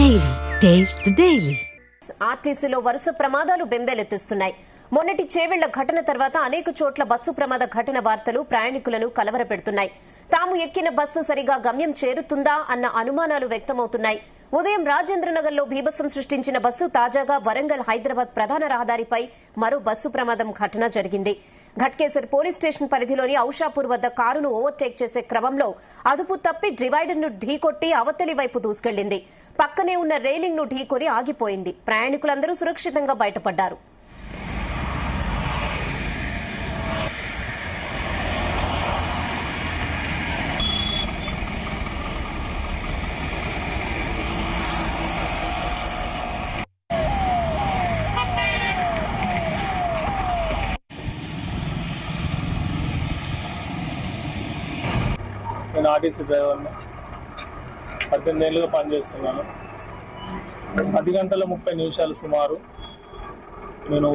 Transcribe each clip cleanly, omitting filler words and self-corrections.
Daily taste the daily. ఆర్టీసీలో వరుస ప్రమాదాలు బెంబేలెత్తిస్తున్నాయి. మొన్నటి చేవెళ్ల ఘటన తర్వాత అనేక చోట్ల బస్సు ప్రమాద ఘటన వార్తలు ప్రయాణికులను కలవరపెడుతున్నాయి. తాము ఎక్కిన బస్సు సరిగా గమ్యం చేరుతుందా అన్న అనుమానాలు వ్యక్తమవుతున్నాయి. ఉదయం రాజేంద్రనగర్లో బీభత్సం సృష్టించిన బస్సు తాజాగా వరంగల్ హైదరాబాద్ ప్రధాన రహదారిపై మరో బస్సు ప్రమాదం ఘటన జరిగింది. ఘట్కేసర్ పోలీస్ స్టేషన్ పరిధిలోని ఔషాపూర్ వద్ద కారును ఓవర్టేక్ చేసే క్రమంలో అదుపు తప్పి డివైడర్ను ఢీకొట్టి అవతలి వైపు దూసుకెళ్లింది. పక్కనే ఉన్న రైలింగ్ ను ఢీకొని ఆగిపోయింది. ప్రయాణికులందరూ సురక్షితంగా బయటపడ్డారు. నేను ఆర్టీసీ డ్రైవర్ని 18 ఏళ్ళుగా పనిచేస్తున్నాను. 10 గంటల 30 నిమిషాలు సుమారు నేను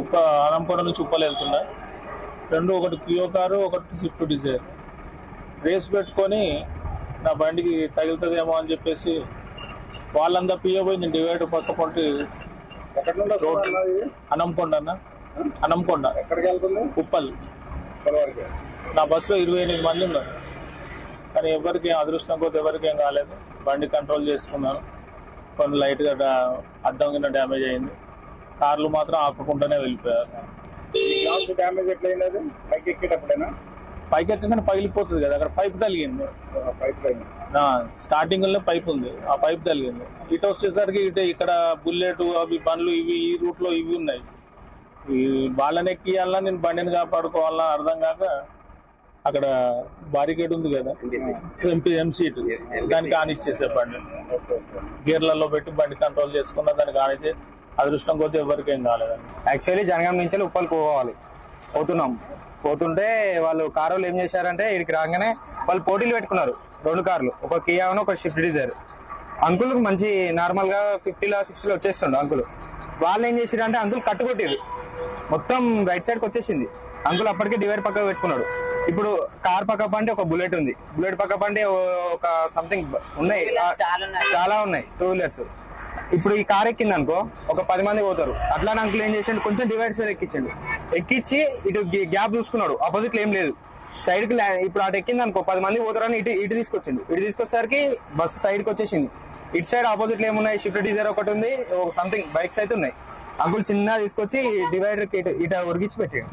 అనంపురం నుంచి ఉప్పల్ వెళ్తున్నా. ఒకటి కియో కారు, ఒకటి స్విఫ్ట్ డిజైర్. రేస్ పెట్టుకొని నా బండికి తగులుతుందేమో అని చెప్పేసి వాళ్ళంతా పియబోయి నేను డివైడర్ పక్క పొంటి అనంకొండ అనంకొండ ఎక్కడికి వెళ్తుంది ఉప్పల్. నా బస్సులో 28 మంది ఉన్నారు. కానీ ఎవరికి అదృష్టం కొద్ది ఎవరికి ఏం కాలేదు. బండి కంట్రోల్ చేసుకున్నాను. కొన్ని లైట్గా అద్దం కింద డ్యామేజ్ అయింది. కార్లు మాత్రం ఆపకుండానే వెళ్ళిపోయారు. డ్యామేజ్ ఎట్లయినది? పైకి ఎక్కేటప్పుడేనా? పైకి ఎక్కగానే పగిలిపోతుంది కదా, అక్కడ పైప్ తగిలింది. స్టార్టింగ్ లో పైప్ ఉంది, ఆ పైప్ తగిలింది. ఇటు వచ్చేసరికి ఇక్కడ బుల్లెట్ అవి బండ్లు ఇవి ఈ రూట్ లో ఇవి ఉన్నాయి. ఈ వాళ్ళని ఎక్కియాలన్నా నేను బండిని కాపాడుకోవాలన్నా అర్థం కాక అక్కడ బారికేడ్ ఉంది కదా, ఎంసీట్, దానికి ఆనిచ్చేసే బండి గేర్లలో పెట్టి బండి కంట్రోల్ చేసుకున్న దానికి ఆనిచ్చే అదృష్టం కొద్ది ఎవరికి ఏం కాలేదండి. యాక్చువల్లీ జనగాం నుంచి ఉప్పల్కి పోతుంటే వాళ్ళు కారు వాళ్ళు ఏం చేశారంటే ఇక్కడికి రాగానే వాళ్ళు పోటీలు పెట్టుకున్నారు. 2 కార్లు, ఒక కియా ఒక స్విఫ్ట్ డిజైర్. అంకుల్ మంచి నార్మల్ గా 50లో 60లో వచ్చేస్తుండే అంకుల్. వాళ్ళు ఏం చేసారంటే అంకుల్ కట్టుకొట్టిరు, మొత్తం రైట్ సైడ్కి వచ్చేసింది. అంకుల్ అప్పటికే డివైడర్ పక్క పెట్టుకున్నాడు. ఇప్పుడు కార్ పక్క పంటే ఒక బుల్లెట్ ఉంది, బుల్లెట్ పక్క పంటే ఒక సంథింగ్ ఉన్నాయి, చాలా ఉన్నాయి 2 వీలర్స్. ఇప్పుడు ఈ కార్ ఎక్కింది అనుకో ఒక 10 మంది పోతారు. అట్లానే అంకుల్ ఏం చేసిండు, కొంచెం డివైడర్ సైడ్ ఎక్కించి ఇటు గ్యాప్ చూసుకున్నాడు. ఆపోజిట్ ఏం లేదు, సైడ్ కి ఇప్పుడు అటు ఎక్కింది అనుకో 10 మంది పోతారని ఇటు తీసుకొచ్చిండు. ఇటు తీసుకొచ్చేసరికి బస్సు సైడ్ కి వచ్చేసింది. ఇటు సైడ్ ఆపోజిట్ ఏమున్నాయి, షిఫ్ట్ డిజైర్ ఒకటి ఉంది, సంథింగ్ బైక్స్ అయితే ఉన్నాయి. అంకుల్ చిన్నగా తీసుకొచ్చి డివైడర్ కి ఇటు ఉరిగించి పెట్టాడు.